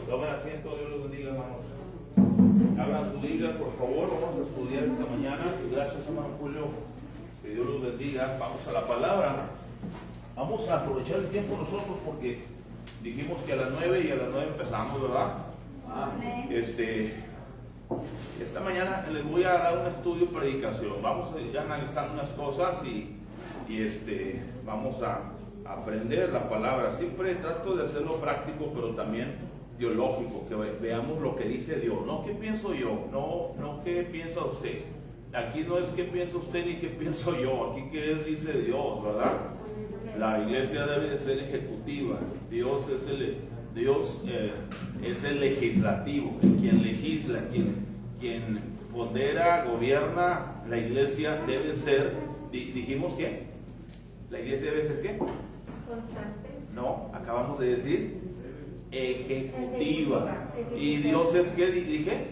Tomen asiento, Dios los bendiga, hermanos. Abran sus Biblias, por favor. Vamos a estudiar esta mañana. Gracias, hermano Julio. Que Dios los bendiga. Vamos a la palabra. Vamos a aprovechar el tiempo nosotros porque dijimos que a las 9 y a las 9 empezamos, ¿verdad? Esta mañana les voy a dar un estudio predicación. Vamos a ir analizando unas cosas y vamos a aprender la palabra. Siempre trato de hacerlo práctico, pero también teológico, que veamos lo que dice Dios. No qué pienso yo, no qué piensa usted. Aquí no es qué piensa usted ni qué pienso yo. Aquí qué dice Dios, ¿verdad? La iglesia debe de ser ejecutiva. Dios es el legislativo, quien legisla, quien pondera, gobierna. La iglesia debe ser, dijimos que la iglesia debe ser ¿qué? Constante. No, acabamos de decir ejecutiva. Y Dios es ¿qué dije?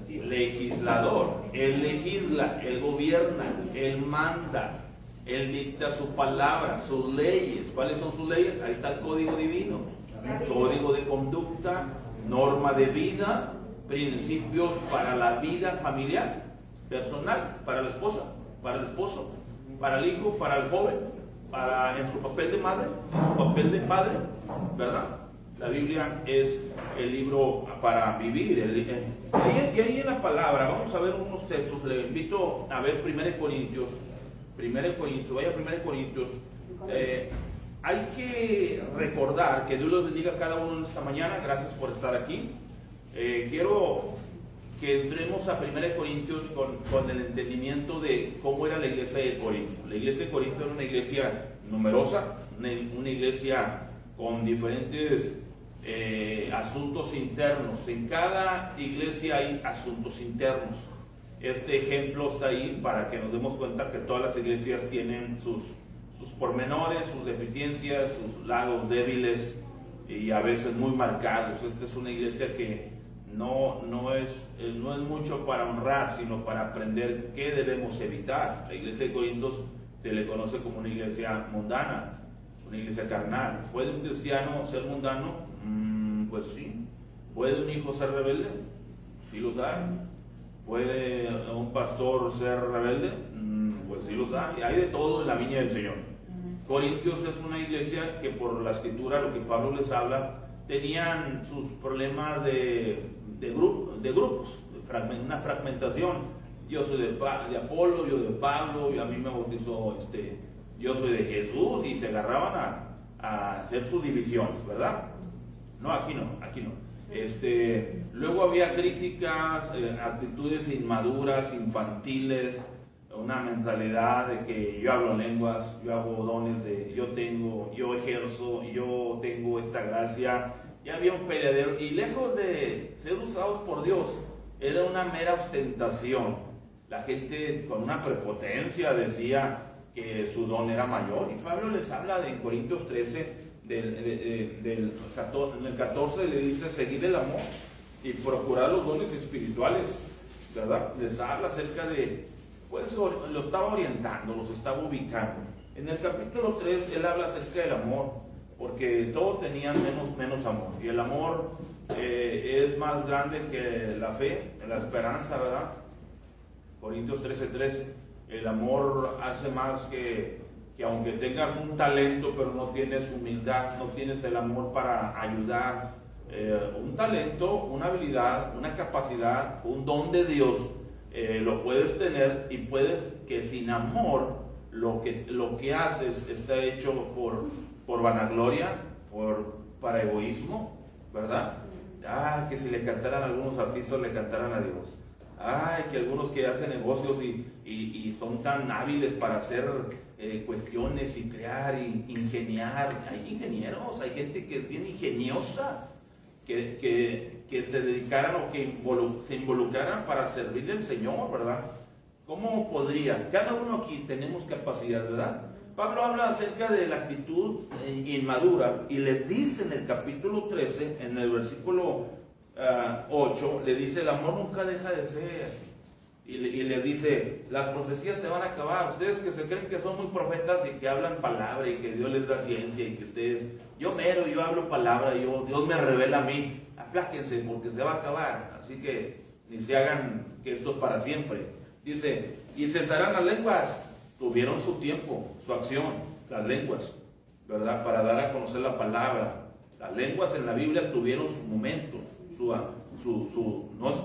Legislador. Él legisla, Él gobierna, Él manda, Él dicta su palabra, sus leyes. ¿Cuáles son sus leyes? Ahí está el código divino, código de conducta, norma de vida, principios para la vida familiar, personal, para la esposa, para el esposo, para el hijo, para el joven, en su papel de madre, en su papel de padre, ¿verdad? La Biblia es el libro para vivir. Y ahí en la palabra, vamos a ver unos textos. Le invito a ver 1 Corintios, vaya a 1 Corintios. Hay que recordar que Dios los bendiga a cada uno en esta mañana. Gracias por estar aquí. Quiero que entremos a 1 Corintios con el entendimiento de cómo era la iglesia de Corinto. La iglesia de Corinto era una iglesia numerosa, una iglesia con diferentes asuntos internos. En cada iglesia hay asuntos internos. Este ejemplo está ahí para que nos demos cuenta que todas las iglesias tienen sus pormenores, sus deficiencias, sus lados débiles y a veces muy marcados. Esta es una iglesia que no es mucho para honrar, sino para aprender qué debemos evitar. La iglesia de Corintios se le conoce como una iglesia mundana, una iglesia carnal. ¿Puede un cristiano ser mundano? Pues sí. ¿Puede un hijo ser rebelde? Sí los hay. ¿Puede un pastor ser rebelde? Pues sí los hay. Hay de todo en la viña del Señor. Corintios es una iglesia que por la escritura, lo que Pablo les habla, tenían sus problemas de grupos, una fragmentación. Yo soy de Apolo, yo de Pablo, y a mí me bautizó yo soy de Jesús, y se agarraban a hacer sus divisiones, ¿verdad? No, aquí no. Luego había críticas, actitudes inmaduras, infantiles, una mentalidad de que yo hablo lenguas, yo hago dones yo ejerzo, yo tengo esta gracia. Ya había un peleadero, y lejos de ser usados por Dios, era una mera ostentación. La gente con una prepotencia decía que su don era mayor, y Pablo les habla en Corintios 13, en el 14 le dice: seguid el amor y procurar los dones espirituales, ¿verdad? Les habla acerca de, pues lo estaba orientando, los estaba ubicando. En el capítulo 3 él habla acerca del amor, porque todos tenían menos amor, y el amor es más grande que la fe, la esperanza, ¿verdad? Corintios 13:13, el amor hace más que aunque tengas un talento, pero no tienes humildad, no tienes el amor para ayudar, un talento, una habilidad, una capacidad, un don de Dios, lo puedes tener, y puedes que sin amor lo que haces está hecho por vanagloria, para egoísmo, ¿verdad? Que si le cantaran a algunos artistas, le cantaran a Dios. Que algunos que hacen negocios y son tan hábiles para hacer cuestiones y crear y ingeniar. Hay ingenieros, hay gente que es bien ingeniosa, que se dedicaran o que se involucraran para servirle al Señor, ¿verdad? ¿Cómo podría? Cada uno aquí tenemos capacidad, ¿verdad? Pablo habla acerca de la actitud inmadura, y les dice en el capítulo 13, en el versículo 8, le dice: el amor nunca deja de ser. y les dice, las profecías se van a acabar. Ustedes que se creen que son muy profetas y que hablan palabra y que Dios les da ciencia y que ustedes, yo hablo palabra, Dios me revela a mí. Apláquense porque se va a acabar. Así que ni se hagan que esto es para siempre. Dice, y cesarán las lenguas. Tuvieron su tiempo, su acción, las lenguas, ¿verdad? Para dar a conocer la palabra. Las lenguas en la Biblia tuvieron su momento, no es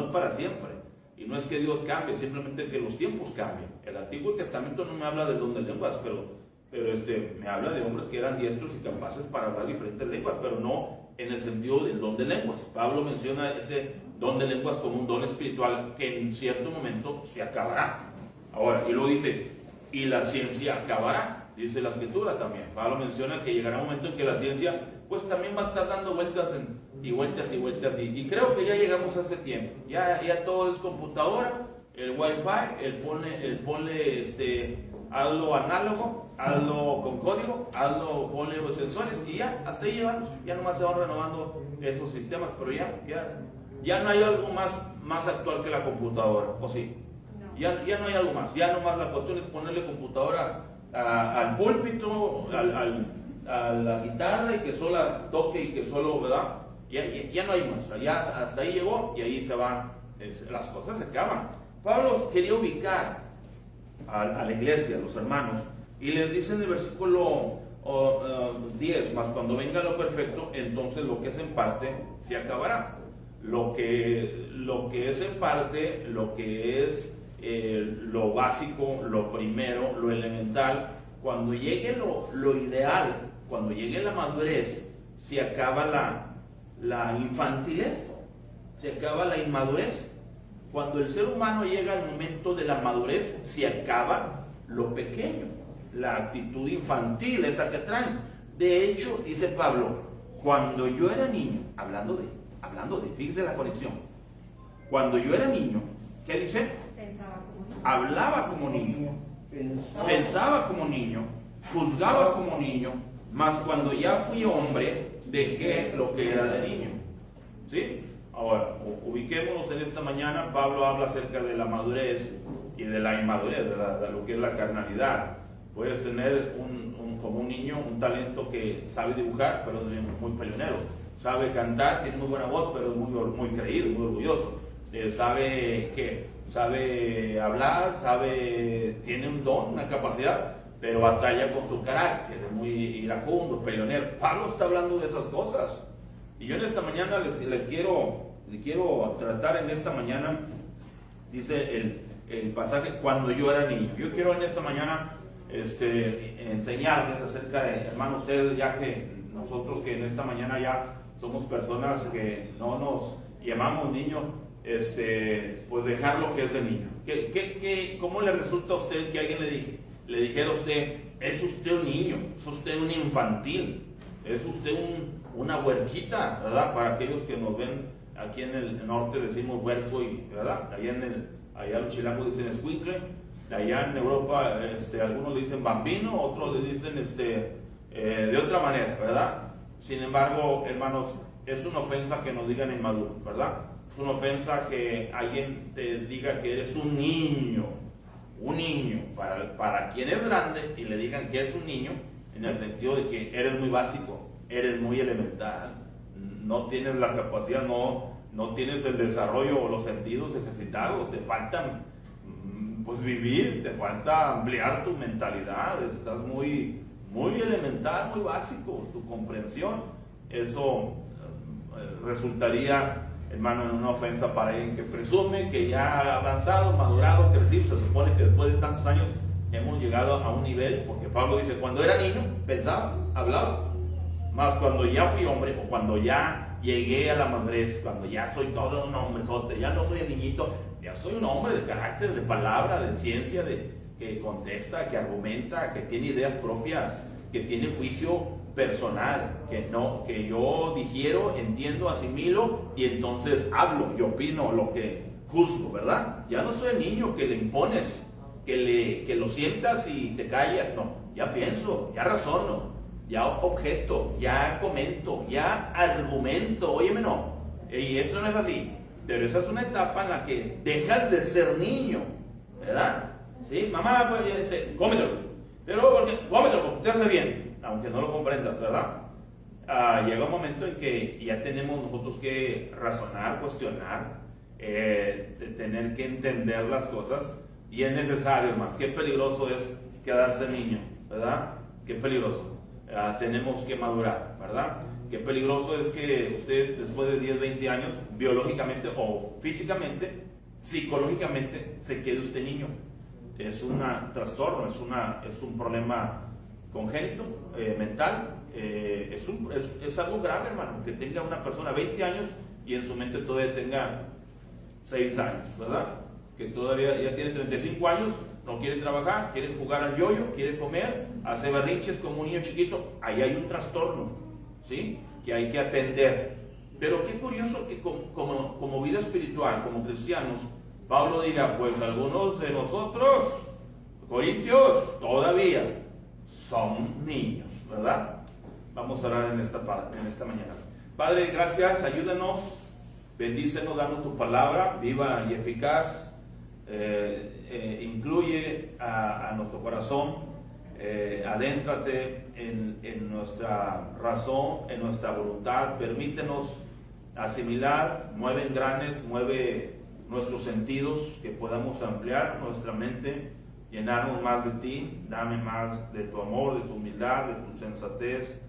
para siempre. Y no es que Dios cambie, simplemente que los tiempos cambien. El Antiguo Testamento no me habla del don de lenguas, pero me habla de hombres que eran diestros y capaces para hablar diferentes lenguas, pero no en el sentido del don de lenguas. Pablo menciona ese don de lenguas como un don espiritual que en cierto momento se acabará. Ahora, y luego dice, y la ciencia acabará, dice la Escritura también. Pablo menciona que llegará un momento en que la ciencia pues también va a estar dando vueltas y vueltas, y creo que ya llegamos a ese tiempo. Ya todo es computadora, el wifi, hazlo análogo, hazlo con código, ponle los sensores, y ya, hasta ahí llegamos. Ya nomás se van renovando esos sistemas, pero ya no hay algo más actual que la computadora, ¿o sí? Ya no hay algo más, ya nomás la cuestión es ponerle computadora al púlpito, a la guitarra, y que solo toque y que solo, ¿verdad? Ya no hay más, ya hasta ahí llegó y ahí se van, las cosas se acaban. Pablo quería ubicar a la iglesia, a los hermanos, y les dice en el versículo 10, más cuando venga lo perfecto, entonces lo que es en parte se acabará. Lo que es en parte, lo que es lo básico, lo primero, lo elemental, cuando llegue lo ideal, cuando llegue la madurez, se acaba la infantilez, se acaba la inmadurez. Cuando el ser humano llega al momento de la madurez, se acaba lo pequeño, la actitud infantil, esa que traen. De hecho, dice Pablo, cuando yo era niño, hablando de, fíjese la conexión, cuando yo era niño, ¿qué dice? Hablaba como niño, pensaba como niño, juzgaba como niño, mas cuando ya fui hombre, dejé lo que era de niño. ¿Sí? Ahora, ubiquémonos en esta mañana. Pablo habla acerca de la madurez y de la inmadurez, de lo que es la carnalidad. Puedes tener como un niño un talento que sabe dibujar, pero es muy peleonero. Sabe cantar, tiene muy buena voz, pero es muy creído, muy orgulloso. Sabe hablar, tiene un don, una capacidad, pero batalla con su carácter, es muy iracundo, peleonero. Pablo está hablando de esas cosas. Y yo en esta mañana les quiero tratar en esta mañana, dice el pasaje, cuando yo era niño. Yo quiero en esta mañana enseñarles acerca de, hermanos, ustedes, ya que nosotros que en esta mañana ya somos personas que no nos llamamos niños, pues dejar lo que es de niño. ¿Cómo le resulta a usted que alguien le dijera a usted, es usted un niño, es usted un infantil, es usted una huerquita, ¿verdad? Para aquellos que nos ven aquí en el norte decimos huerco, ¿verdad? Allá los chilangos dicen escuincle, allá en Europa algunos le dicen bambino, otros le dicen de otra manera, ¿verdad? Sin embargo, hermanos, es una ofensa que nos digan inmaduro, ¿verdad? Es una ofensa que alguien te diga que eres un niño, para quien es grande, y le digan que es un niño, en el sentido de que eres muy básico, eres muy elemental, no tienes la capacidad, no tienes el desarrollo o los sentidos ejercitados, te faltan pues vivir, te falta ampliar tu mentalidad, estás muy elemental, muy básico, tu comprensión. Eso resultaría, hermano, en una ofensa para alguien que presume que ya ha avanzado, madurado, crecido. Se supone que después de tantos años hemos llegado a un nivel, porque Pablo dice, cuando era niño, pensaba, hablaba, más cuando ya fui hombre, o cuando ya llegué a la madurez, cuando ya soy todo un hombrezote, ya no soy el niñito, ya soy un hombre de carácter, de palabra, de ciencia, que contesta, que argumenta, que tiene ideas propias, que tiene juicio personal, que yo digiero, entiendo, asimilo, y entonces hablo y opino lo que juzgo, ¿verdad? Ya no soy el niño que le impones, que lo sientas y te callas, no, ya pienso, ya razono, ya objeto, ya comento, ya argumento, óyeme, no, y esto no es así, pero esa es una etapa en la que dejas de ser niño, ¿verdad? Sí, mamá, pues, cómetelo, pero cómetelo porque te hace bien, aunque no lo comprendas, ¿verdad? Llega un momento en que ya tenemos nosotros que razonar, cuestionar, tener que entender las cosas, y es necesario, hermano. Qué peligroso es quedarse niño, ¿verdad? Qué peligroso. Tenemos que madurar, ¿verdad? Qué peligroso es que usted después de 10, 20 años, biológicamente o físicamente, psicológicamente, se quede usted niño. Es un trastorno, es un problema congénito, mental, es algo grave, hermano, que tenga una persona 20 años y en su mente todavía tenga 6 años, ¿verdad? Que todavía ya tiene 35 años, no quiere trabajar, quiere jugar al yoyo, quiere comer, hace berrinches como un niño chiquito. Ahí hay un trastorno, ¿sí? Que hay que atender. Pero qué curioso que como vida espiritual, como cristianos, Pablo diga, pues algunos de nosotros, corintios, todavía son niños, ¿verdad? Vamos a orar en esta mañana. Padre, gracias, ayúdanos, bendícenos, danos tu palabra, viva y eficaz. Incluye a nuestro corazón, adéntrate en nuestra razón, en nuestra voluntad, permítenos asimilar, mueve engranes, mueve nuestros sentidos, que podamos ampliar nuestra mente, llenarnos más de ti, dame más de tu amor, de tu humildad, de tu sensatez.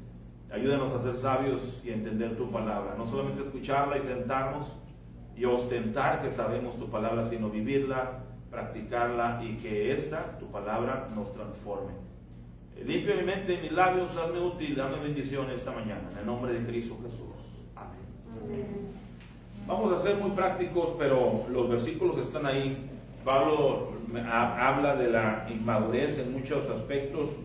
Ayúdanos a ser sabios y a entender tu palabra, no solamente escucharla y sentarnos y ostentar que sabemos tu palabra, sino vivirla, practicarla, y que tu palabra, nos transforme. Limpia mi mente y mis labios, hazme útil, dame bendición esta mañana, en el nombre de Cristo Jesús. Amén. Amén. Vamos a ser muy prácticos, pero los versículos están ahí. Pablo habla de la inmadurez en muchos aspectos.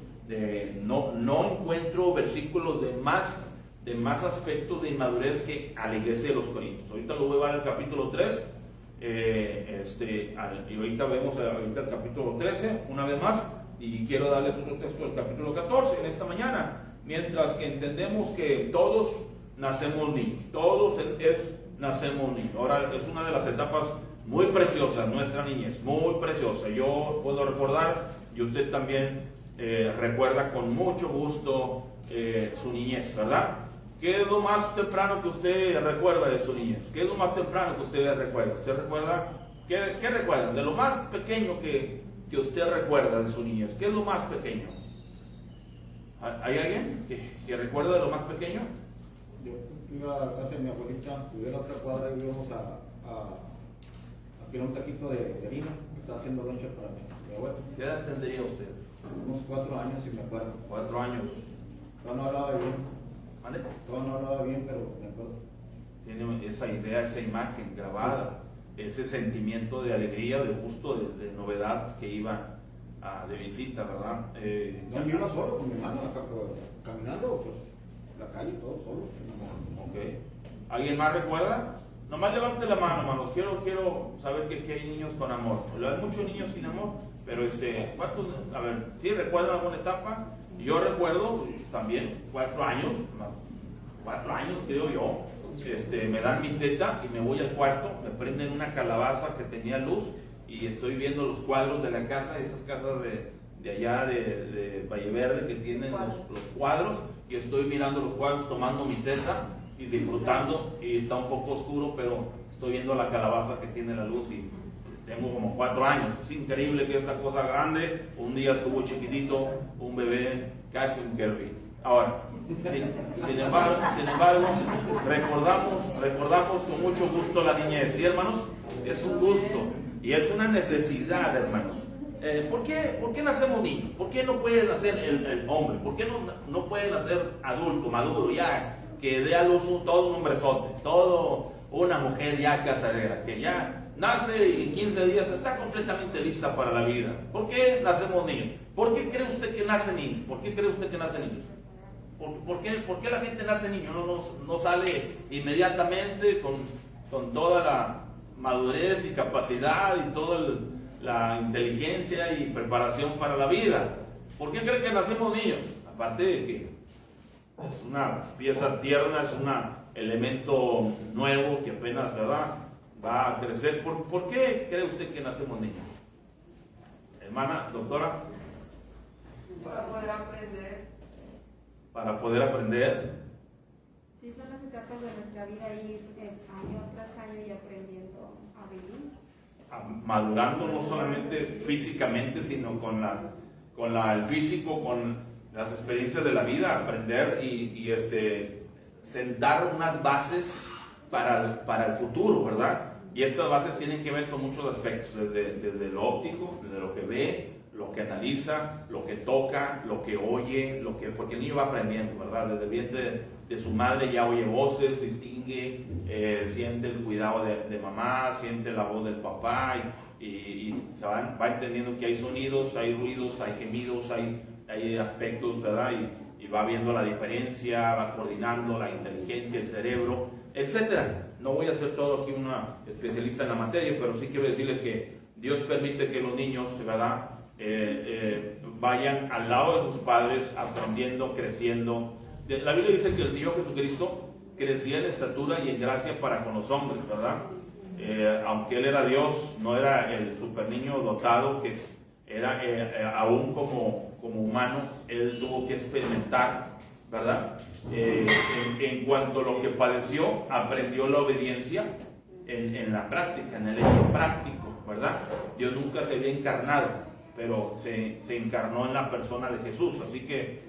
No encuentro versículos de más aspectos de inmadurez que a la iglesia de los Corintios. Ahorita lo voy a ver al capítulo 3, y ahorita vemos el capítulo 13 una vez más, y quiero darles otro texto del capítulo 14 en esta mañana, mientras que entendemos que todos nacemos niños, nacemos niños. Ahora es una de las etapas muy preciosas, nuestra niñez, muy preciosa. Yo puedo recordar, y usted también recuerda con mucho gusto su niñez, ¿verdad? ¿Qué es lo más temprano que usted recuerda de su niñez? ¿Qué es lo más temprano que usted recuerda? ¿Usted recuerda? ¿Qué recuerda? De lo más pequeño que usted recuerda de su niñez. ¿Qué es lo más pequeño? ¿Hay alguien que recuerda de lo más pequeño? Yo iba a la casa de mi abuelita, tuve la otra cuadra y íbamos a pedir un taquito de harina. Estaba haciendo lonche para mi abuela. ¿Qué edad tendría usted? Unos 4 años, si me acuerdo. 4 años. Todavía no hablaba bien. ¿Vale? Todavía no hablaba bien, pero me acuerdo. Tiene esa idea, esa imagen grabada, ese sentimiento de alegría, de gusto, de novedad que iba de visita, ¿verdad? No, yo iba solo con mi hermano, caminando, pues, la calle, todo solo. Ok. ¿Alguien más recuerda? Nomás levante la mano, hermanos. Quiero saber que hay niños con amor. Hay muchos niños sin amor, pero ¿cuántos? A ver, ¿sí recuerdan alguna etapa? Yo recuerdo también 4 años, 4 años creo yo. Me dan mi teta y me voy al cuarto, me prenden una calabaza que tenía luz y estoy viendo los cuadros de la casa, esas casas de allá de Valle Verde que tienen los cuadros, y estoy mirando los cuadros, tomando mi teta y disfrutando, y está un poco oscuro, pero estoy viendo la calabaza que tiene la luz, y tengo como 4 años. Es increíble que esa cosa grande, un día estuvo chiquitito, un bebé, casi un Kirby. Ahora, sin embargo, recordamos con mucho gusto la niñez, ¿sí, hermanos? Es un gusto y es una necesidad, hermanos. ¿Por qué nacemos niños? ¿Por qué no puede nacer el hombre? ¿Por qué no puede nacer adulto, maduro, ya que dé a luz todo un hombrezote, todo una mujer ya casadera, que ya nace y en 15 días está completamente lista para la vida? ¿Por qué nacemos niños? ¿Por qué cree usted que nace niño? ¿Por qué cree usted que nace niños? ¿Por qué la gente nace niño? No sale inmediatamente con toda la madurez y capacidad y toda la inteligencia y preparación para la vida. ¿Por qué cree que nacemos niños? Aparte de que es una pieza tierna, es un elemento nuevo que apenas, ¿verdad?, va a crecer. ¿Por qué cree usted que nacemos niños? Hermana, doctora. Para poder aprender. Para poder aprender. Sí, son las etapas de nuestra vida, ir año tras año y aprendiendo a vivir. Madurando no solamente físicamente, sino con el físico, con las experiencias de la vida, aprender y sentar unas bases para el futuro, ¿verdad? Y estas bases tienen que ver con muchos aspectos, desde lo óptico, desde lo que ve, lo que analiza, lo que toca, lo que oye, porque el niño va aprendiendo, ¿verdad? Desde el vientre de su madre ya oye voces, distingue, siente el cuidado de mamá, siente la voz del papá y se va entendiendo que hay sonidos, hay ruidos, hay gemidos, hay aspectos, ¿verdad? Y va viendo la diferencia, va coordinando la inteligencia, el cerebro, etcétera. No voy a ser todo aquí una especialista en la materia, pero sí quiero decirles que Dios permite que los niños, ¿verdad?, vayan al lado de sus padres, aprendiendo, creciendo. La Biblia dice que el Señor Jesucristo crecía en estatura y en gracia para con los hombres, ¿verdad? Aunque Él era Dios, no era el super niño dotado, que era aún como humano, Él tuvo que experimentar, ¿verdad? En cuanto a lo que padeció, aprendió la obediencia en la práctica, en el hecho práctico, ¿verdad? Dios nunca se había encarnado, pero se encarnó en la persona de Jesús, así que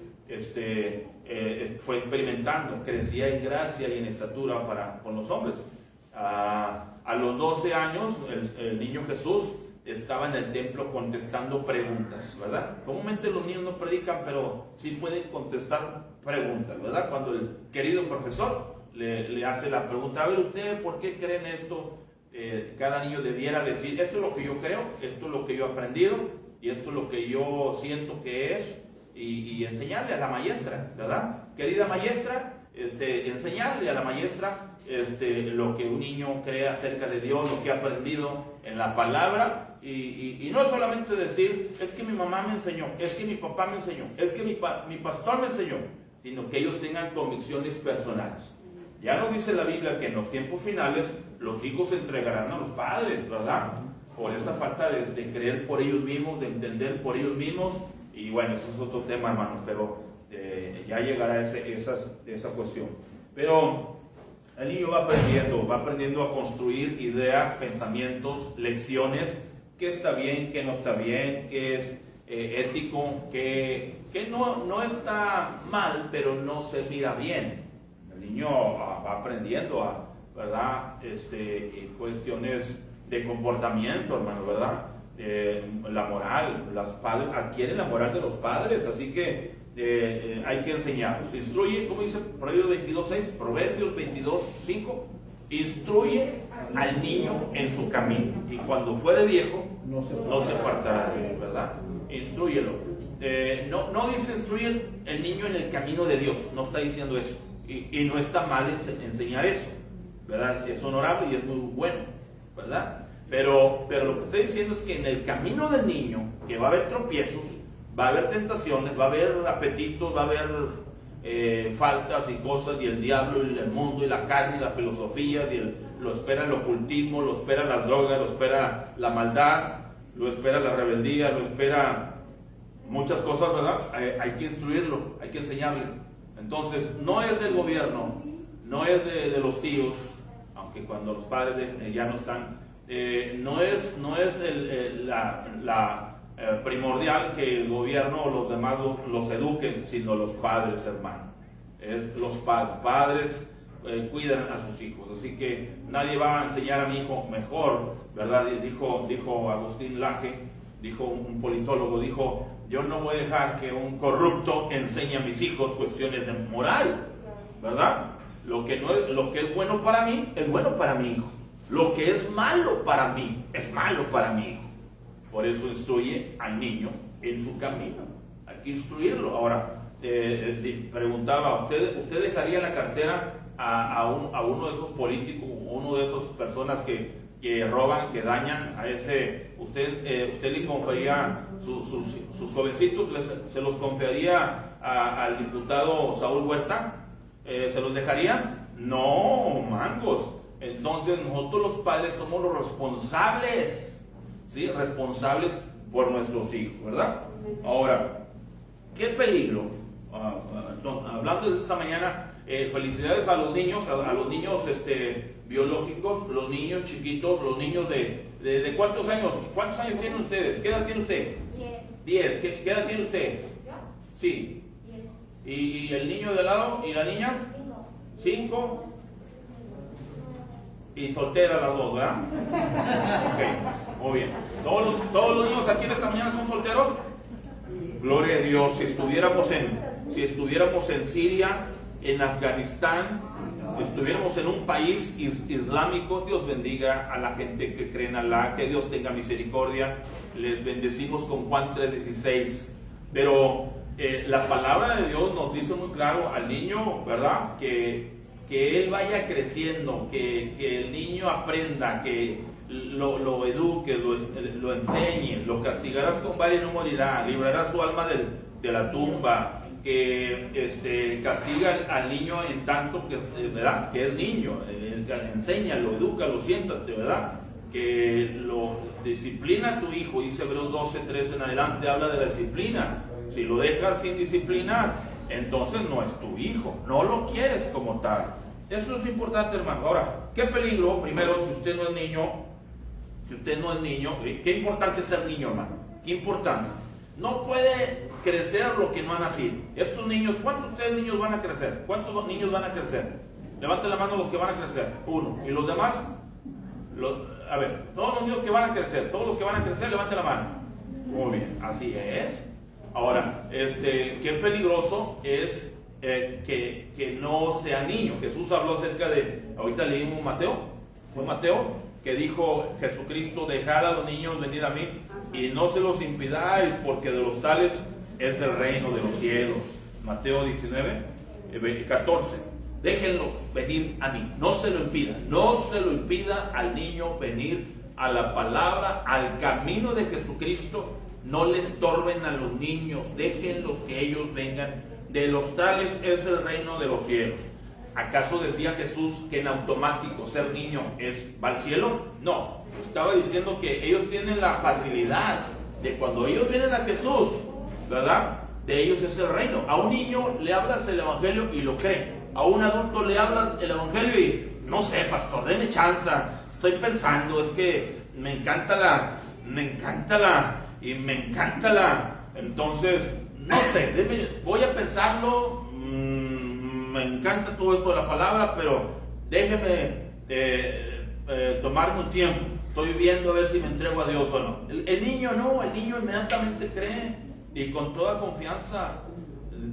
fue experimentando, crecía en gracia y en estatura con los hombres. A los 12 años, el niño Jesús estaba en el templo contestando preguntas, ¿verdad? Comúnmente los niños no predican, pero sí pueden contestar preguntas, ¿verdad? Cuando el querido profesor le hace la pregunta, a ver, ¿usted por qué creen esto? Cada niño debiera decir, esto es lo que yo creo, esto es lo que yo he aprendido, y esto es lo que yo siento que es, y enseñarle a la maestra, ¿verdad? Querida maestra, enseñarle a la maestra lo que un niño cree acerca de Dios, lo que ha aprendido en la palabra, y no solamente decir, es que mi mamá me enseñó, es que mi papá me enseñó, es que mi pastor me enseñó, sino que ellos tengan convicciones personales. Ya nos dice la Biblia que en los tiempos finales los hijos se entregarán a los padres, ¿verdad? Por esa falta de creer por ellos mismos, de entender por ellos mismos, y bueno, eso es otro tema, hermanos, pero ya llegará esa cuestión. Pero el niño va aprendiendo a construir ideas, pensamientos, lecciones, qué está bien, qué no está bien, qué es ético, qué no está mal, pero no se mira bien. El niño va aprendiendo ¿verdad? Cuestiones de comportamiento, hermano, ¿verdad? La moral, los padres adquieren la moral de los padres, así que hay que enseñarlos. Instruye, como dice Proverbios 22:6, Proverbios 22:5, instruye al niño en su camino, y cuando fuere viejo no se apartará de él, ¿verdad? Instrúyelo. No dice instruye el niño en el camino de Dios, no está diciendo eso, y no está mal enseñar eso, ¿verdad? Es honorable y es muy bueno, ¿verdad? Pero lo que estoy diciendo es que en el camino del niño, que va a haber tropiezos, va a haber tentaciones, va a haber apetitos, va a haber faltas y cosas, y el diablo, y el mundo, y la carne, y las filosofías, lo espera el ocultismo, lo espera las drogas, lo espera la maldad, lo espera la rebeldía, lo espera muchas cosas, ¿verdad? Hay que instruirlo, hay que enseñarle. Entonces, no es del gobierno, no es de los tíos, aunque cuando los padres ya no están, no es primordial que el gobierno o los demás los eduquen, sino los padres, hermano. Es los padres cuidan a sus hijos, así que nadie va a enseñar a mi hijo mejor, ¿verdad? Dijo Agustín Laje, dijo un politólogo, dijo, yo no voy a dejar que un corrupto enseñe a mis hijos cuestiones de moral, ¿verdad? Lo que es bueno para mí, es bueno para mi hijo. Lo que es malo para mí, es malo para mi hijo. Por eso instruye al niño en su camino. Hay que instruirlo. Ahora, preguntaba, ¿usted dejaría la cartera a uno de esos políticos, uno de esas personas que roban, que dañan a ese? ¿Usted le confiaría sus jovencitos, se los confiaría al diputado Saúl Huerta? ¿Se los dejaría? No, mangos. Entonces nosotros los padres somos los responsables, ¿sí? Responsables por nuestros hijos, ¿verdad? Ahora, ¿qué peligro? Hablando de esta mañana, felicidades a los niños, biológicos, los niños chiquitos, los niños de ¿cuántos años? ¿Cuántos años tienen ustedes? ¿Qué edad tiene usted? 10. ¿Qué edad tiene usted? Sí. ¿Y el niño de al lado? ¿Y la niña? 5. Y soltera las dos, ¿verdad? Ok, muy bien. ¿Todos los niños aquí en esta mañana son solteros? Gloria a Dios. Si estuviéramos en Siria, en Afganistán, estuviéramos en un país islámico, Dios bendiga a la gente que cree en Alá, que Dios tenga misericordia. Les bendecimos con Juan 3:16. Pero la palabra de Dios nos dice muy claro al niño, ¿verdad? Que él vaya creciendo, que el niño aprenda, que lo eduque, lo enseñe, lo castigarás con vara y no morirá, librarás su alma de la tumba, que castiga al niño en tanto que, ¿verdad? Que es niño, enséñalo, edúcalo, siéntate, ¿verdad? Que lo disciplina a tu hijo, dice Hebreos 12:13 en adelante, habla de la disciplina. Si lo dejas sin disciplina, entonces no es tu hijo, no lo quieres como tal. Eso es importante, hermano. Ahora, ¿qué peligro? Primero, si usted no es niño, qué importante es ser niño, hermano. Qué importante. No puede crecer lo que no ha nacido. Estos niños, ¿cuántos de ustedes niños van a crecer? ¿Cuántos niños van a crecer? Levanten la mano los que van a crecer. 1. ¿Y los demás? A ver, todos los niños que van a crecer, levanten la mano. Muy bien, así es. Ahora, qué peligroso es que no sea niño. Jesús habló acerca de, ahorita leímos Mateo, que dijo Jesucristo: dejad a los niños venir a mí y no se los impidáis, porque de los tales es el reino de los cielos. Mateo 19:14. Déjenlos venir a mí, no se lo impida al niño venir a la palabra, al camino de Jesucristo. No les estorben a los niños, déjenlos que ellos vengan. De los tales es el reino de los cielos. ¿Acaso decía Jesús que en automático ser niño va al cielo? No, estaba diciendo que ellos tienen la facilidad de cuando ellos vienen a Jesús, ¿verdad? De ellos es el reino. A un niño le hablas el evangelio y lo cree. A un adulto le hablas el evangelio y no sé, pastor, deme chance, estoy pensando, es que me encanta la. Entonces, no sé, voy a pensarlo. Me encanta todo esto de la palabra, pero déjeme tomarme un tiempo. Estoy viendo a ver si me entrego a Dios o no. El niño no, el niño inmediatamente cree y con toda confianza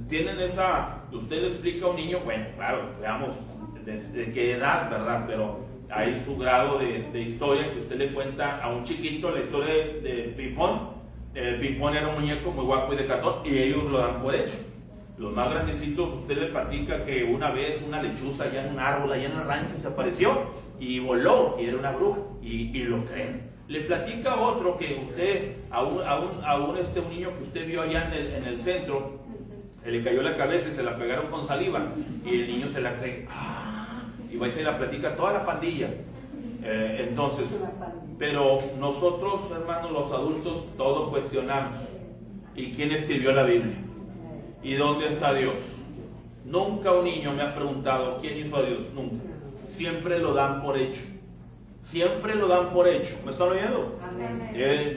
tienen esa. Usted le explica a un niño, bueno, claro, veamos de qué edad, ¿verdad? Pero hay su grado de historia que usted le cuenta a un chiquito, la historia de Pipón. Pipón era un muñeco muy guapo y de cartón y ellos lo dan por hecho. Los más grandecitos, usted le platica que una vez una lechuza allá en un árbol, allá en el rancho, se apareció y voló y era una bruja y lo creen. Le platica a otro que usted, a un niño que usted vio allá en el centro, le cayó la cabeza y se la pegaron con saliva y el niño se la cree. Y va y se la platica a toda la pandilla. Entonces, pero nosotros, hermanos, los adultos, todo cuestionamos. ¿Y quién escribió la Biblia? ¿Y dónde está Dios? Nunca un niño me ha preguntado quién hizo a Dios, nunca. Siempre lo dan por hecho. ¿Me están oyendo?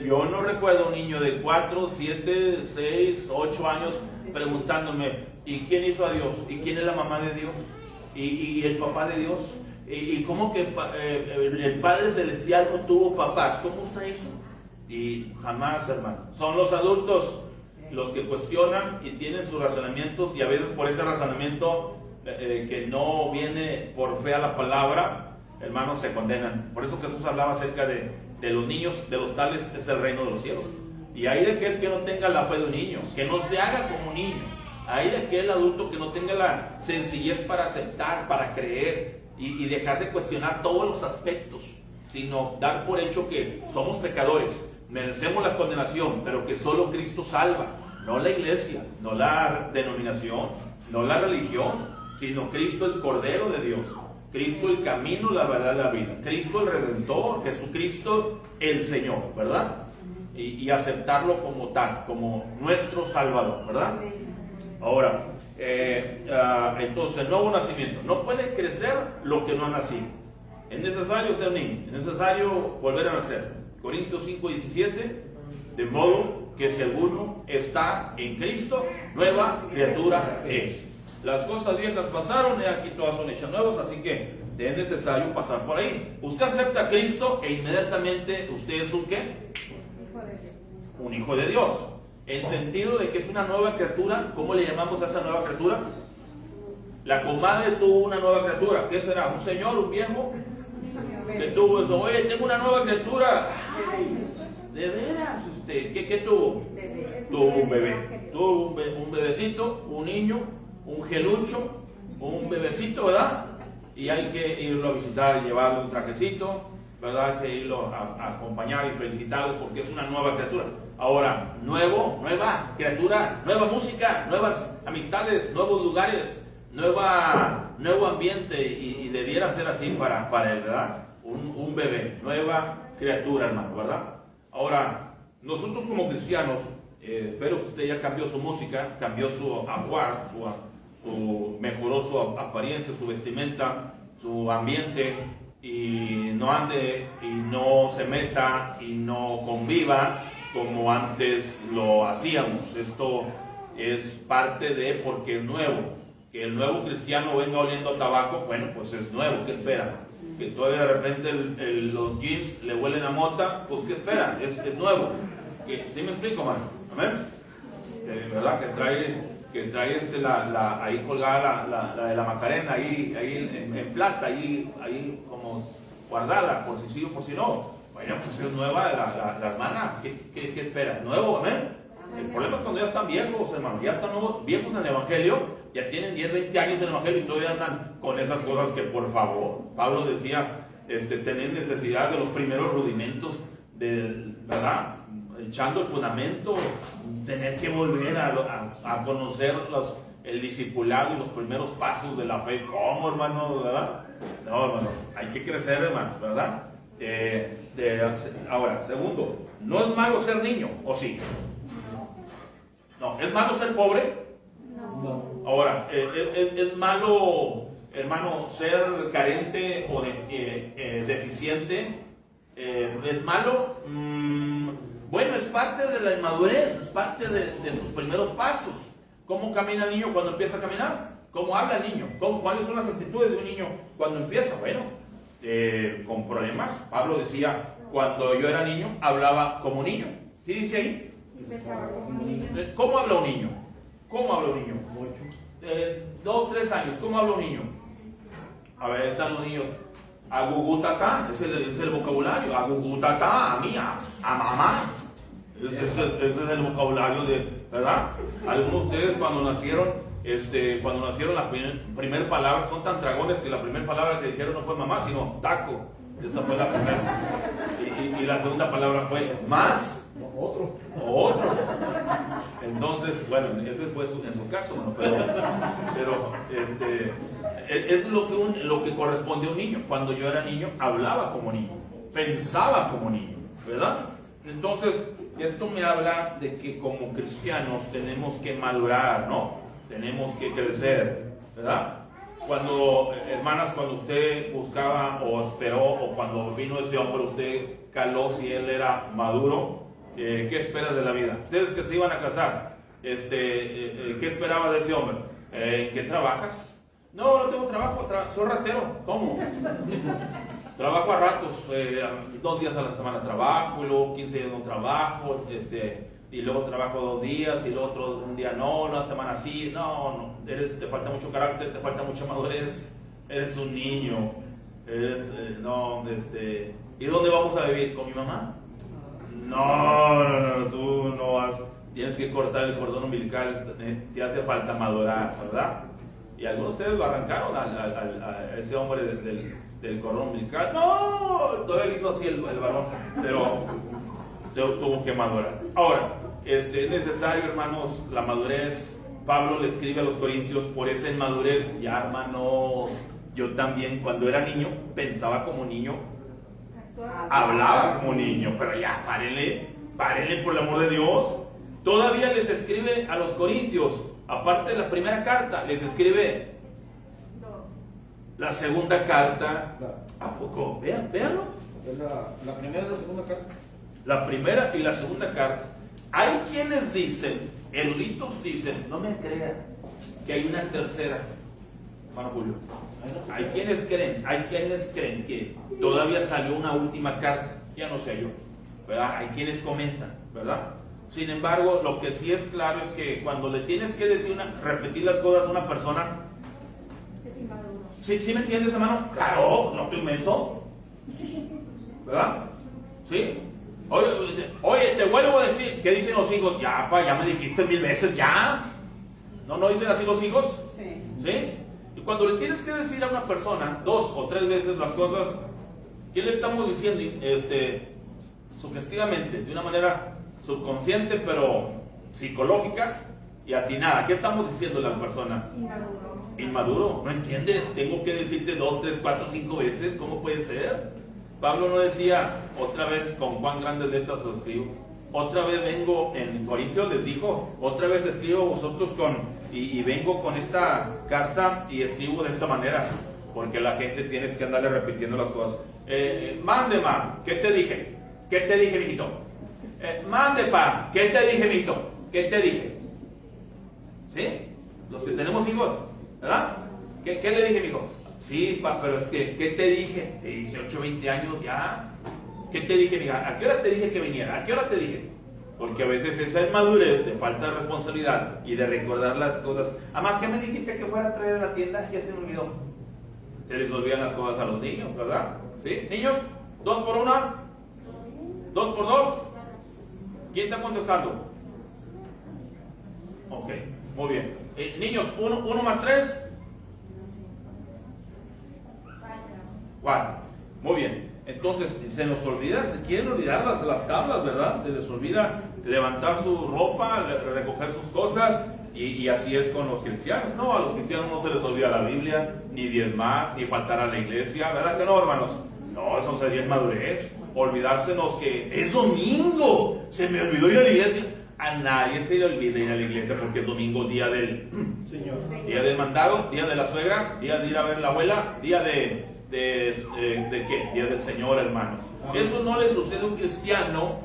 Yo no recuerdo un niño de 4, 7, 6, 8 años preguntándome: ¿y quién hizo a Dios? ¿Y quién es la mamá de Dios? ¿Y el papá de Dios? ¿Y cómo que el Padre Celestial no tuvo papás? ¿Cómo está eso? Y jamás, hermano. Son los adultos los que cuestionan y tienen sus razonamientos, y a veces por ese razonamiento que no viene por fe a la palabra, hermanos, se condenan. Por eso Jesús hablaba acerca de los niños, de los tales es el reino de los cielos. Y hay de aquel que no tenga la fe de un niño, que no se haga como un niño. Hay de aquel adulto que no tenga la sencillez para aceptar, para creer y dejar de cuestionar todos los aspectos, sino dar por hecho que somos pecadores, merecemos la condenación, pero que solo Cristo salva, no la iglesia, no la denominación, no la religión, sino Cristo, el Cordero de Dios. Cristo el camino, la verdad, la vida. Cristo el Redentor, Jesucristo el Señor, ¿verdad? Y aceptarlo como tal, como nuestro Salvador, ¿verdad? Ahora, entonces el nuevo nacimiento. No puede crecer lo que no ha nacido. Es necesario ser niño, es necesario volver a nacer. Corintios 5:17, de modo que si alguno está en Cristo, nueva criatura es. Las cosas viejas pasaron y aquí todas son hechas nuevas, así que es necesario pasar por ahí. Usted acepta a Cristo e inmediatamente usted es un ¿qué? Un hijo de Dios. En sentido de que es una nueva criatura. ¿Cómo le llamamos a esa nueva criatura? La comadre tuvo una nueva criatura. ¿Qué será? ¿Un señor? ¿Un viejo? Que tuvo eso. Oye, tengo una nueva criatura. Ay, de veras, ¿qué tuvo? Tuvo un bebé. Tuvo un bebecito, un niño, un gelucho, un bebecito, ¿verdad? Y hay que irlo a visitar y llevarle un trajecito, ¿verdad? Hay que irlo a acompañar y felicitarlo porque es una nueva criatura. Ahora, nueva criatura, nueva música, nuevas amistades, nuevos lugares, nuevo ambiente y debiera ser así para él, ¿verdad? Un bebé, nueva criatura, hermano, ¿verdad? Ahora, nosotros como cristianos, espero que usted ya cambió su música, cambió su ajuar, mejoró su apariencia, su vestimenta, su ambiente, y no ande y no se meta y no conviva como antes lo hacíamos. Esto es parte de porque es nuevo. Que el nuevo cristiano venga oliendo a tabaco, bueno, pues es nuevo, ¿qué espera? Que todavía de repente los jeans le huelen a mota, pues ¿qué espera? Es nuevo. ¿Sí me explico, man? ¿Amén? ¿Verdad? Que trae ahí colgada la de la Macarena, ahí en plata, ahí como guardada, por si sí o por si no. Bueno, pues es nueva la hermana. ¿Qué espera? ¿Nuevo? ¿Amén? El problema es cuando ya están viejos, hermano. Ya están viejos en el Evangelio, ya tienen 10, 20 años en el Evangelio y todavía andan con esas cosas que, por favor, Pablo decía, tener necesidad de los primeros rudimentos, ¿verdad? Echando el fundamento, tener que volver a conocer el discipulado y los primeros pasos de la fe. ¿Cómo, hermano? ¿Verdad? No, hermanos, hay que crecer, hermanos, ¿verdad? Ahora, segundo, no es malo ser niño, ¿o sí? No, ¿es malo ser pobre? No. Ahora, ¿es malo, hermano, ser carente o deficiente? ¿Es malo? Bueno, es parte de la inmadurez, es parte de sus primeros pasos. ¿Cómo camina el niño cuando empieza a caminar? ¿Cómo habla el niño? ¿Cuáles son las actitudes de un niño cuando empieza? Bueno, con problemas. Pablo decía, cuando yo era niño, hablaba como niño. ¿Sí dice ahí? ¿Cómo habla un niño? ¿Cómo habla un niño? 2, 3 años. ¿Cómo habla un niño? A ver, están los niños. Agugutata, ese es el vocabulario. Agugutata, a mí, a mamá. Ese es el vocabulario ¿verdad? Algunos de ustedes cuando nacieron, la primera palabra, son tan dragones que la primera palabra que dijeron no fue mamá, sino taco. Esa fue la primera. Y la segunda palabra fue más. Otro. Entonces, bueno, ese fue en su caso, ¿no? pero es lo que corresponde a un niño. Cuando yo era niño, hablaba como niño, pensaba como niño, ¿verdad? Entonces, esto me habla de que como cristianos tenemos que madurar, ¿no? Tenemos que crecer, ¿verdad? Hermanas, cuando usted buscaba o esperó, o cuando vino ese hombre, usted caló si él era maduro. ¿Qué esperas de la vida? Ustedes que se iban a casar, ¿qué esperaba de ese hombre? ¿En qué trabajas? No tengo trabajo, soy ratero. ¿Cómo? Trabajo a ratos, 2 días a la semana trabajo, y luego 15 días no trabajo, y luego trabajo 2 días, y luego un día no, una semana sí. No, te falta mucho carácter, te falta mucha madurez, eres un niño, ¿y dónde vamos a vivir? ¿Con mi mamá? No, tú no vas, tienes que cortar el cordón umbilical, te hace falta madurar, ¿verdad? Y algunos de ustedes lo arrancaron a ese hombre del cordón umbilical. No, todavía hizo así el varón, pero tuvo que madurar. Ahora, es necesario, hermanos, la madurez. Pablo le escribe a los corintios por esa inmadurez. Ya, hermanos, Yo también cuando era niño pensaba como niño, Actuar. hablaba como niño, pero ya párenle por el amor de Dios. Todavía les escribe a los corintios, aparte de la primera carta, les escribe 2. la segunda carta. Claro. ¿A poco? Véanlo. Es la primera y la segunda carta. La primera y la segunda carta. Hay quienes dicen, eruditos dicen, no me crean, que hay una tercera. Hermano Julio. Hay quienes creen que todavía salió una última carta. Ya no sé yo, ¿verdad? Hay quienes comentan, ¿verdad? Sin embargo, lo que sí es claro es que cuando le tienes que decir repetir las cosas a una persona, Es inmaduro. ¿sí me entiendes, hermano? Claro, no estoy inmenso, ¿verdad? ¿Sí? Oye, te vuelvo a decir, ¿qué dicen los hijos? Ya, pa, ya me dijiste 1000 veces, ya. ¿No dicen así los hijos? Sí. ¿Sí? Y cuando le tienes que decir a una persona 2 o 3 veces las cosas, ¿qué le estamos diciendo? Sugestivamente, de una manera subconsciente, pero psicológica y atinada. ¿Qué estamos diciéndole a la persona? Inmaduro. Inmaduro, ¿no entiendes? Tengo que decirte 2, 3, 4, 5 veces, ¿cómo puede ser? Pablo no decía, otra vez con cuán grandes letras lo escribo, otra vez vengo, en Corintios les dijo, otra vez escribo vosotros y vengo con esta carta y escribo de esta manera, porque la gente tienes que andarle repitiendo las cosas. Mande, ma, ¿qué te dije? ¿Qué te dije, mijito? Mande, pa, ¿qué te dije, mijito? ¿Qué te dije? ¿Sí? Los que tenemos hijos, ¿verdad? ¿Qué le dije, mijo? Sí, pa, pero es que, ¿qué te dije? De 18, 20 años ya. ¿Qué te dije, mija? ¿A qué hora te dije que viniera? ¿A qué hora te dije? Porque a veces esa inmadurez de falta de responsabilidad y de recordar las cosas. Mamá, ¿qué me dijiste que fuera a traer a la tienda? Ya se me olvidó. Se les olvidan las cosas a los niños, ¿verdad? ¿Sí? Niños, 2 por 1, 2 por 2. ¿Quién está contestando? Ok, muy bien. Niños, 1 más 3. 4. Muy bien. Entonces, se nos olvida, se quieren olvidar las tablas, ¿verdad? Se les olvida levantar su ropa, recoger sus cosas, y así es con los cristianos. No, a los cristianos no se les olvida la Biblia, ni diezmar, ni faltar a la iglesia, ¿verdad que no, hermanos? No, eso sería inmadurez. Olvidársenos que es domingo, se me olvidó ir a la iglesia. A nadie se le olvida ir a la iglesia porque es domingo, día del mandado, día de la suegra, día de ir a ver la abuela, día ¿de qué? Día del Señor, hermanos. Eso no le sucede a un cristiano,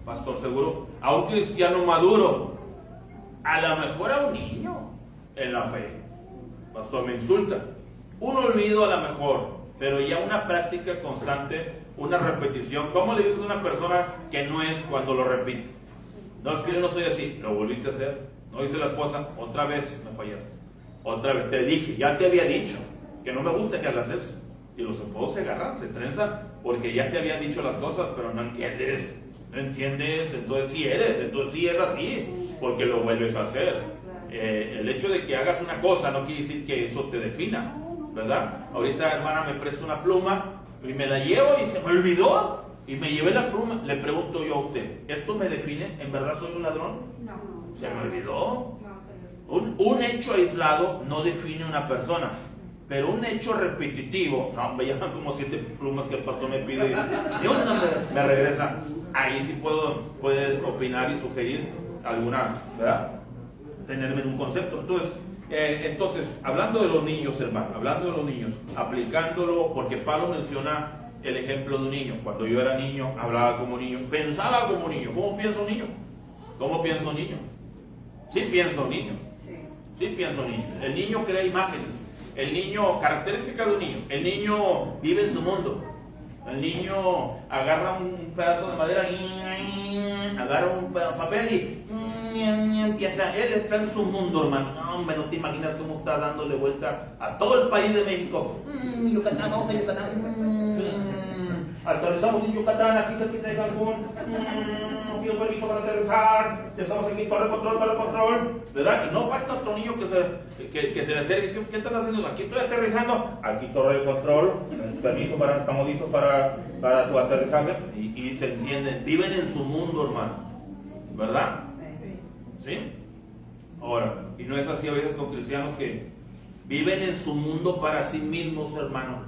pastor seguro, a un cristiano maduro, a lo mejor a un niño en la fe. Pastor, me insulta. Un olvido a lo mejor, pero ya una práctica constante, una repetición. ¿Cómo le dices a una persona que no es cuando lo repite? No, es que yo no soy así, lo volviste a hacer. No dice la esposa, otra vez me fallaste. Otra vez te dije, ya te había dicho que no me gusta que hagas eso. Y los esposos se agarran, se trenzan, porque ya se habían dicho las cosas, pero no entiendes, entonces sí es así, porque lo vuelves a hacer. El hecho de que hagas una cosa no quiere decir que eso te defina, ¿verdad? Ahorita, hermana, me presta una pluma y me la llevo y se me olvidó y me llevé la pluma. Le pregunto yo a usted, ¿esto me define? ¿En verdad soy un ladrón? No. ¿Se me olvidó? No, se me olvidó. Un hecho aislado no define una persona, pero un hecho repetitivo, no, me llaman como 7 plumas que el pastor me pide y una me regresa. Ahí sí puede opinar y sugerir alguna, ¿verdad? Tenerme en un concepto. Entonces, hablando de los niños, hermano, hablando de los niños, aplicándolo, porque Pablo menciona el ejemplo de un niño. Cuando yo era niño, hablaba como niño, pensaba como niño. ¿Cómo piensa un niño? ¿Cómo piensa un niño? Sí piensa un niño. Sí piensa un niño. El niño crea imágenes. El niño, característica de un niño. El niño vive en su mundo. El niño agarra un pedazo de madera, agarra un papel y empieza. Él está en su mundo, hermano. No, hombre, no te imaginas cómo está dándole vuelta a todo el país de México. Yucatán, vamos a Yucatán. Aterrizamos en Yucatán, aquí cerquita de Cancún. Pido permiso para aterrizar. Estamos aquí, torre control. ¿Verdad? Y no falta otro niño que se le acerque. ¿Qué estás haciendo? Aquí estoy aterrizando. Aquí torre de control. Permiso estamos listos para tu aterrizaje. Y se entienden. Viven en su mundo, hermano. ¿Verdad? ¿Sí? Ahora, y no es así a veces con cristianos que Viven en su mundo para sí mismos, hermano,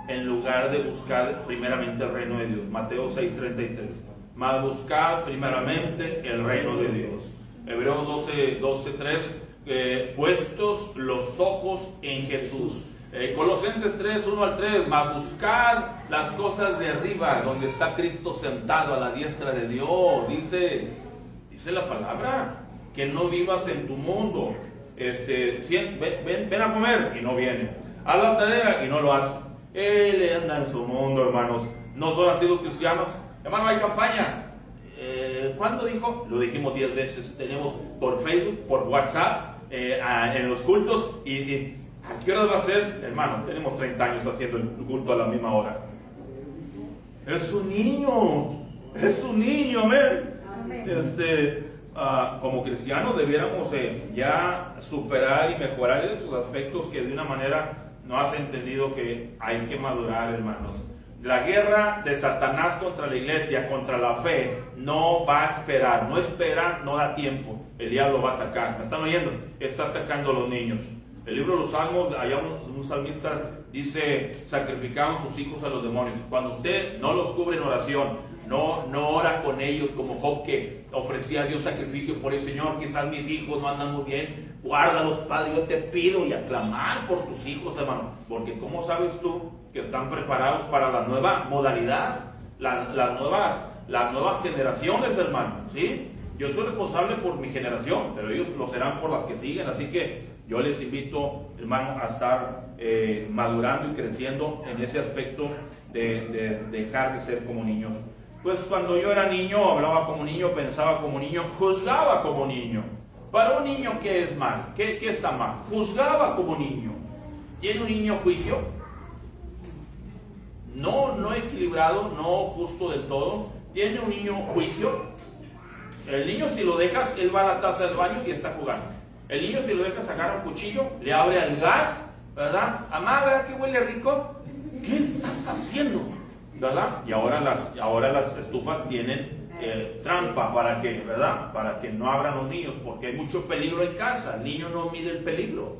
en lugar de buscar primeramente el reino de Dios. Mateo 6:33. Mas buscad primeramente el reino de Dios. Hebreos 12:3. Puestos los ojos en Jesús. Colosenses 3:1-3. Mas buscad las cosas de arriba, donde está Cristo sentado a la diestra de Dios. Dice la palabra que no vivas en tu mundo. Ven a comer y no viene. Haz la tarea y no lo hace. Él anda en su mundo, hermanos. No son así los cristianos. Hermano, hay campaña. ¿Cuándo dijo? Lo dijimos 10 veces. Tenemos por Facebook, por WhatsApp, en los cultos. Y ¿a qué hora va a ser? Hermano, tenemos 30 años haciendo el culto a la misma hora. Es un niño. Es un niño, amén. Como cristianos debiéramos ya superar y mejorar esos aspectos que de una manera no has entendido que hay que madurar, hermanos. La guerra de Satanás contra la iglesia, contra la fe, no va a esperar. No espera, no da tiempo. El diablo va a atacar. ¿Me están oyendo? Está atacando a los niños. El libro de los Salmos, allá un salmista dice: sacrificaban sus hijos a los demonios. Cuando usted no los cubre en oración, no ora con ellos como Job, que ofrecía a Dios sacrificio por el Señor. Quizás mis hijos no andan muy bien, guárdalos, Padre, yo te pido, y aclamar por tus hijos, hermano, porque ¿cómo sabes tú que están preparados para la nueva modalidad, las nuevas generaciones, hermano? ¿Sí? Yo soy responsable por mi generación, pero ellos lo serán por las que siguen, así que yo les invito, hermano, a estar madurando y creciendo en ese aspecto de dejar de ser como niños. Pues cuando yo era niño, hablaba como niño, pensaba como niño, juzgaba como niño. Para un niño, ¿qué es mal? ¿Qué está mal? Juzgaba como niño. ¿Tiene un niño juicio? No equilibrado, no justo del todo. ¿Tiene un niño juicio? El niño, si lo dejas, él va a la taza del baño y está jugando. El niño, si lo dejas, agarra un cuchillo, le abre al gas, ¿verdad? Amá, ¿verdad que huele rico? ¿Qué estás haciendo? ¿Verdad? Y ahora las estufas tienen trampa para que, ¿verdad? Para que no abran los niños, porque hay mucho peligro en casa. El niño no mide el peligro.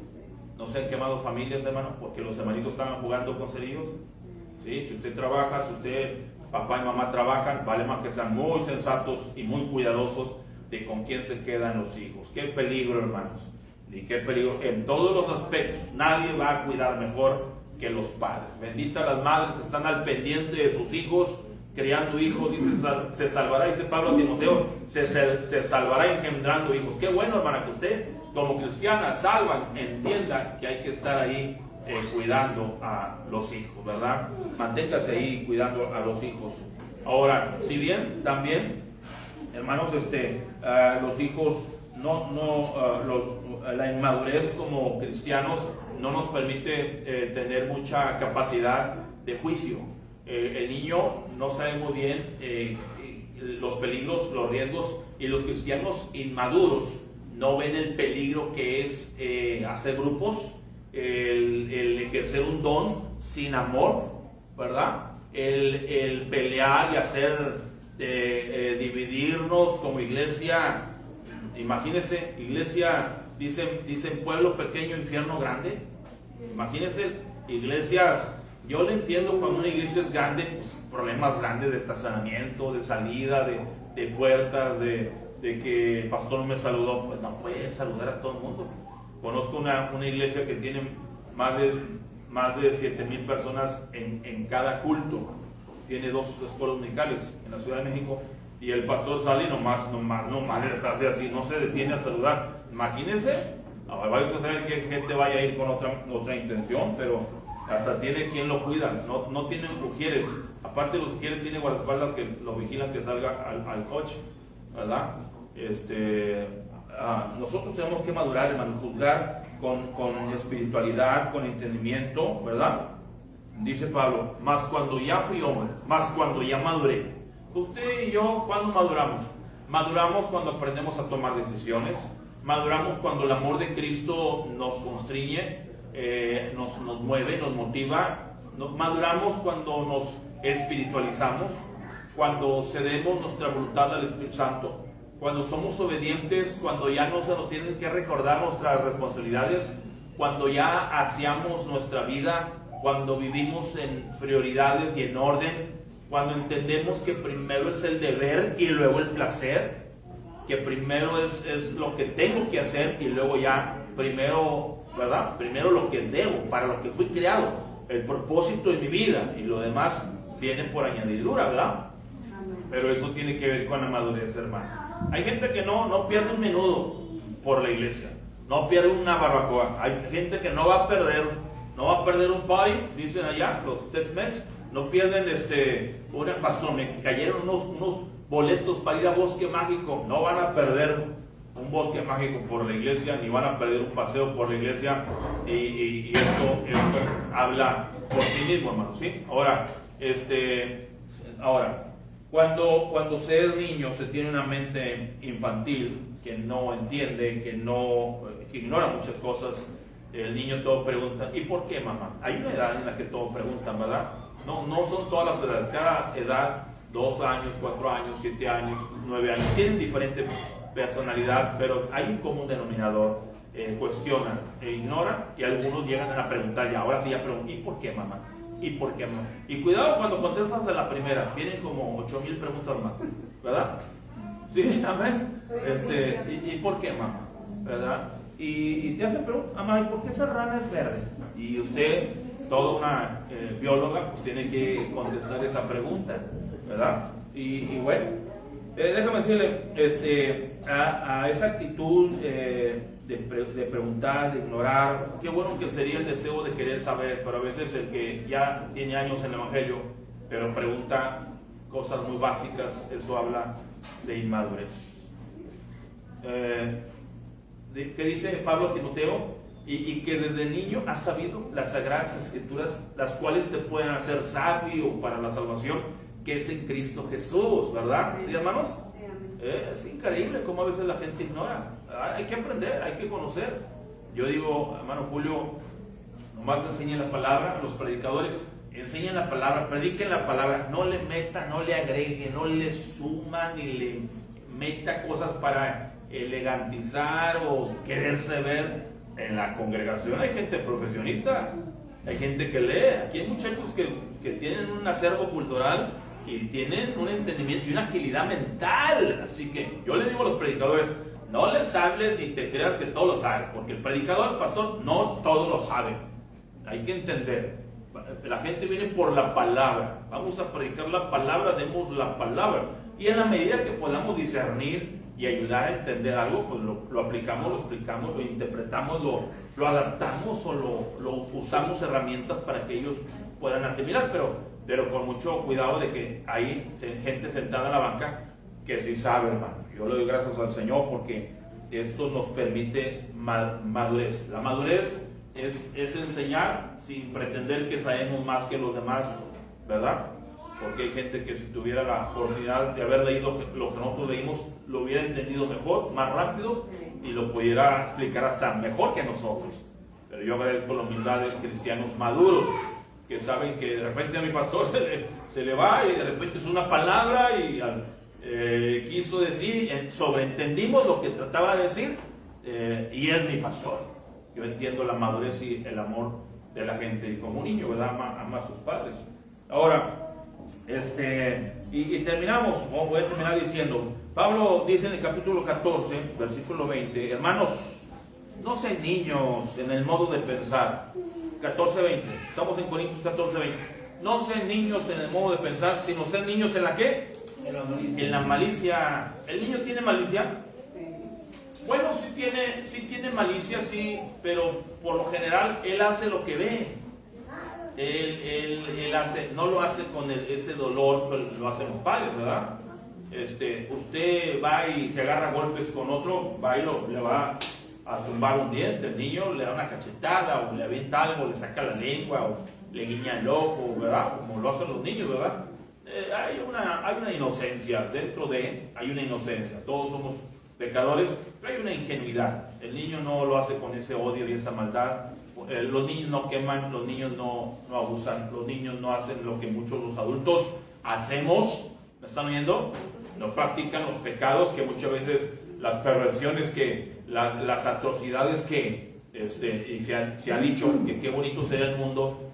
No se han quemado familias, hermano, porque los hermanitos estaban jugando con cerillos. ¿Sí? Si usted trabaja, si usted, papá y mamá trabajan, vale más que sean muy sensatos y muy cuidadosos de con quién se quedan los hijos. Qué peligro, hermanos. Y qué peligro en todos los aspectos. Nadie va a cuidar mejor que los padres. Benditas las madres que están al pendiente de sus hijos, criando hijos. Dice, se salvará, dice Pablo a Timoteo, se salvará engendrando hijos. Qué bueno, hermana, que usted como cristiana entienda que hay que estar ahí cuidando a los hijos, ¿verdad? Manténgase ahí cuidando a los hijos. Ahora, si bien también, hermanos, los hijos la inmadurez como cristianos no nos permite tener mucha capacidad de juicio. El niño no sabe muy bien los peligros, los riesgos, y los cristianos inmaduros no ven el peligro que es hacer grupos, el ejercer un don sin amor, ¿verdad? El pelear y hacer dividirnos como iglesia. Imagínense, iglesia, dicen pueblo pequeño, infierno grande. Imagínense, iglesias, yo le entiendo cuando una iglesia es grande, pues problemas grandes de estacionamiento, de salida, de puertas, de que el pastor no me saludó. Pues no puede saludar a todo el mundo. Conozco una iglesia que tiene más de 7,000 personas en cada culto. Tiene 2 escuelas dominicales en la Ciudad de México. Y el pastor sale y nomás les hace así, no se detiene a saludar. Imagínense, vaya usted a saber que gente vaya a ir con otra intención, pero hasta tiene quien lo cuida, no tiene ujieres. Aparte de los ujieres, tiene guardaespaldas que lo vigilan que salga al coche, ¿verdad? Nosotros tenemos que madurar, hermano, juzgar con espiritualidad, con entendimiento, ¿verdad? Dice Pablo, más cuando ya fui hombre, más cuando ya maduré. Usted y yo, ¿cuándo maduramos? Maduramos cuando aprendemos a tomar decisiones. Maduramos cuando el amor de Cristo nos constriñe, nos mueve, nos motiva. Maduramos cuando nos espiritualizamos, cuando cedemos nuestra voluntad al Espíritu Santo, cuando somos obedientes, cuando ya no se nos tienen que recordar nuestras responsabilidades, cuando ya hacíamos nuestra vida, cuando vivimos en prioridades y en orden, cuando entendemos que primero es el deber y luego el placer, que primero es lo que tengo que hacer y luego ya primero, ¿verdad? Primero lo que debo, para lo que fui creado, el propósito de mi vida, y lo demás viene por añadidura, ¿verdad? Pero eso tiene que ver con la madurez, hermano. Hay gente que no pierde un menudo por la iglesia, no pierde una barbacoa. Hay gente que no va a perder un party, dicen allá los Tex-Mex, no pierden pastor, me cayeron unos boletos para ir a Bosque Mágico. No van a perder un bosque mágico por la iglesia, ni van a perder un paseo por la iglesia, y esto habla por sí mismo, hermano, ¿sí? Ahora, cuando se es niño, se tiene una mente infantil, que no entiende, que ignora muchas cosas. El niño todo pregunta, ¿y por qué, mamá? Hay una edad en la que todo preguntan, ¿verdad? No son todas las edades, cada edad, 2 años, 4 años, 7 años, 9 años, tienen diferente personalidad, pero hay un común denominador. Cuestionan e ignoran, y algunos llegan a preguntar, y ahora sí ya preguntan, ¿y por qué, mamá? ¿Y por qué, mamá? Y cuidado cuando contestas a la primera, vienen como 8,000 preguntas más, ¿verdad? Sí, amén. ¿Y por qué, mamá? ¿Verdad? Y te hacen preguntas, mamá, ¿y por qué esa rana es verde? Y usted, toda una bióloga, pues tiene que contestar esa pregunta, ¿verdad? Y bueno, déjame decirle, a esa actitud de preguntar, de ignorar, qué bueno que sería el deseo de querer saber, pero a veces el que ya tiene años en el Evangelio, pero pregunta cosas muy básicas, eso habla de inmadurez. ¿Qué dice Pablo a Timoteo? Y que desde niño has sabido las sagradas escrituras, las cuales te pueden hacer sabio para la salvación que es en Cristo Jesús, ¿verdad? ¿Sí, hermanos? Es increíble cómo a veces la gente ignora. Hay que aprender, hay que conocer. Yo digo, hermano Julio, nomás enseñen la palabra. Los predicadores enseñen la palabra, prediquen la palabra, no le meta, no le agregue, no le suma ni le meta cosas para elegantizar o quererse ver. En la congregación hay gente profesionista, hay gente que lee. Aquí hay muchachos que tienen un acervo cultural y tienen un entendimiento y una agilidad mental. Así que yo les digo a los predicadores, no les hables ni te creas que todo lo sabes, porque el predicador, el pastor, no todo lo sabe. Hay que entender. La gente viene por la palabra. Vamos a predicar la palabra, demos la palabra. Y en la medida que podamos discernir y ayudar a entender algo, pues lo aplicamos, lo explicamos, lo interpretamos, lo adaptamos o lo usamos herramientas para que ellos puedan asimilar, pero con mucho cuidado de que hay gente sentada en la banca que sí sabe, hermano. Yo le doy gracias al Señor porque esto nos permite madurez. La madurez es enseñar sin pretender que sabemos más que los demás, ¿verdad? Porque hay gente que si tuviera la oportunidad de haber leído lo que nosotros leímos, lo hubiera entendido mejor, más rápido, y lo pudiera explicar hasta mejor que nosotros. Pero yo agradezco la humildad de cristianos maduros, que saben que de repente a mi pastor se le va y de repente es una palabra y quiso decir, sobreentendimos lo que trataba de decir, y es mi pastor. Yo entiendo la madurez y el amor de la gente, y como un niño, ¿verdad? Ama a sus padres. Ahora, y terminamos, voy a terminar diciendo, Pablo dice en el capítulo 14, versículo 20, hermanos, no sean niños en el modo de pensar. 14:20, estamos en Corintios 14:20. No sean niños en el modo de pensar, sino sean niños en la ¿qué? En la malicia. ¿El niño tiene malicia? Bueno, sí tiene malicia, sí, pero por lo general él hace lo que ve. Él hace, no lo hace con ese dolor, pero lo hacen los padres, ¿verdad? Usted va y se agarra a golpes con otro, va y le va a tumbar un diente, el niño le da una cachetada, o le avienta algo, le saca la lengua, o le guiña el ojo, ¿verdad? Como lo hacen los niños, ¿verdad? Hay una inocencia, hay una inocencia, todos somos pecadores, pero hay una ingenuidad. El niño no lo hace con ese odio y esa maldad. Los niños no queman, los niños no abusan, los niños no hacen lo que muchos los adultos hacemos. ¿Me están oyendo? No practican los pecados, que muchas veces las perversiones, las atrocidades que Y se ha dicho que qué bonito sería el mundo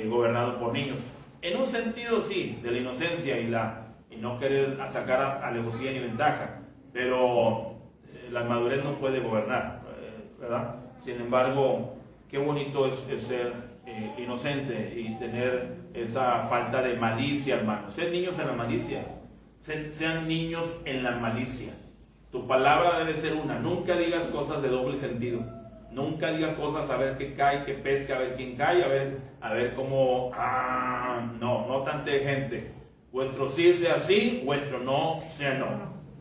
gobernado por niños. En un sentido sí, de la inocencia y no querer sacar alevosía ni ventaja, pero la madurez no puede gobernar, ¿verdad? Sin embargo, qué bonito es ser inocente y tener esa falta de malicia, hermanos. Sean niños en la malicia, sean niños en la malicia. Tu palabra debe ser una. Nunca digas cosas de doble sentido. Nunca digas cosas a ver qué cae, qué pesca, a ver quién cae, a ver cómo. No tante gente. Vuestro sí sea sí, vuestro no sea no.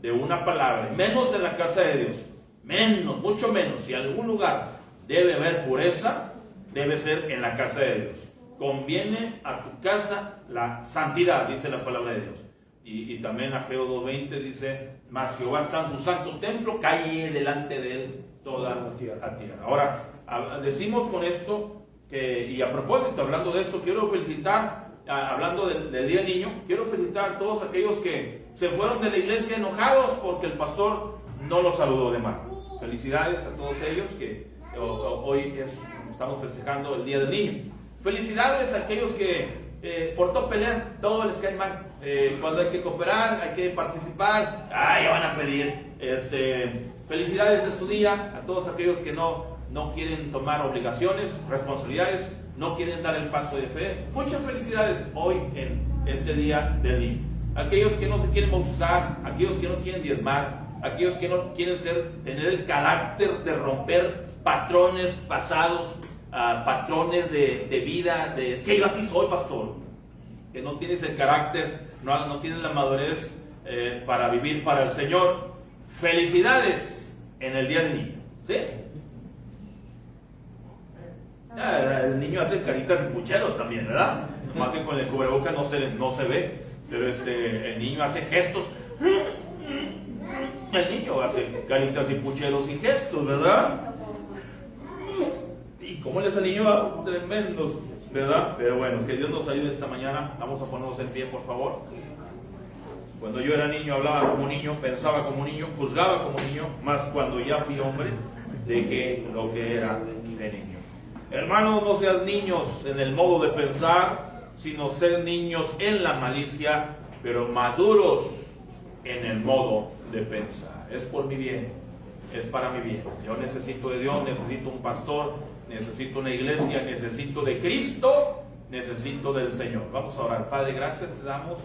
De una palabra, menos en la casa de Dios. Menos, mucho menos. Si en algún lugar debe haber pureza, debe ser en la casa de Dios. Conviene a tu casa la santidad, dice la palabra de Dios. Y también Ageo 2:20 dice: mas Jehová está en su santo templo, calle delante de él toda la tierra. Ahora, decimos con esto y a propósito, hablando de esto, quiero felicitar, hablando del Día del Niño, quiero felicitar a todos aquellos que se fueron de la iglesia enojados porque el pastor no los saludó de mano. Felicidades a todos ellos que hoy estamos festejando el Día del Niño. Felicidades a aquellos que por todo pelear, todo les cae mal. Cuando hay que cooperar, hay que participar, ya van a pedir. Felicidades en su día a todos aquellos que no quieren tomar obligaciones, responsabilidades, no quieren dar el paso de fe. Muchas felicidades hoy en este Día del Niño. Aquellos que no se quieren bautizar, aquellos que no quieren diezmar, aquellos que no quieren tener el carácter de romper patrones pasados, patrones de vida, es que yo así soy, pastor, que no tienes el carácter, no tienes la madurez para vivir para el Señor. Felicidades en el Día del Niño, ¿sí? El niño hace caritas y pucheros también, ¿verdad? Más que con el cubreboca no se ve, pero el niño hace gestos. El niño hace caritas y pucheros y gestos, ¿verdad? Y cómo les al niño, tremendos, ¿verdad? Pero bueno, que Dios nos ayude esta mañana. Vamos a ponernos en pie, por favor. Cuando yo era niño hablaba como niño, pensaba como niño, juzgaba como niño, más cuando ya fui hombre, dejé lo que era de niño. Hermanos, no sean niños en el modo de pensar, sino ser niños en la malicia, pero maduros en el modo de pensar. Es por mi bien, es para mi bien. Yo necesito de Dios, necesito un pastor, necesito una iglesia, necesito de Cristo, necesito del Señor. Vamos a orar. Padre, gracias te damos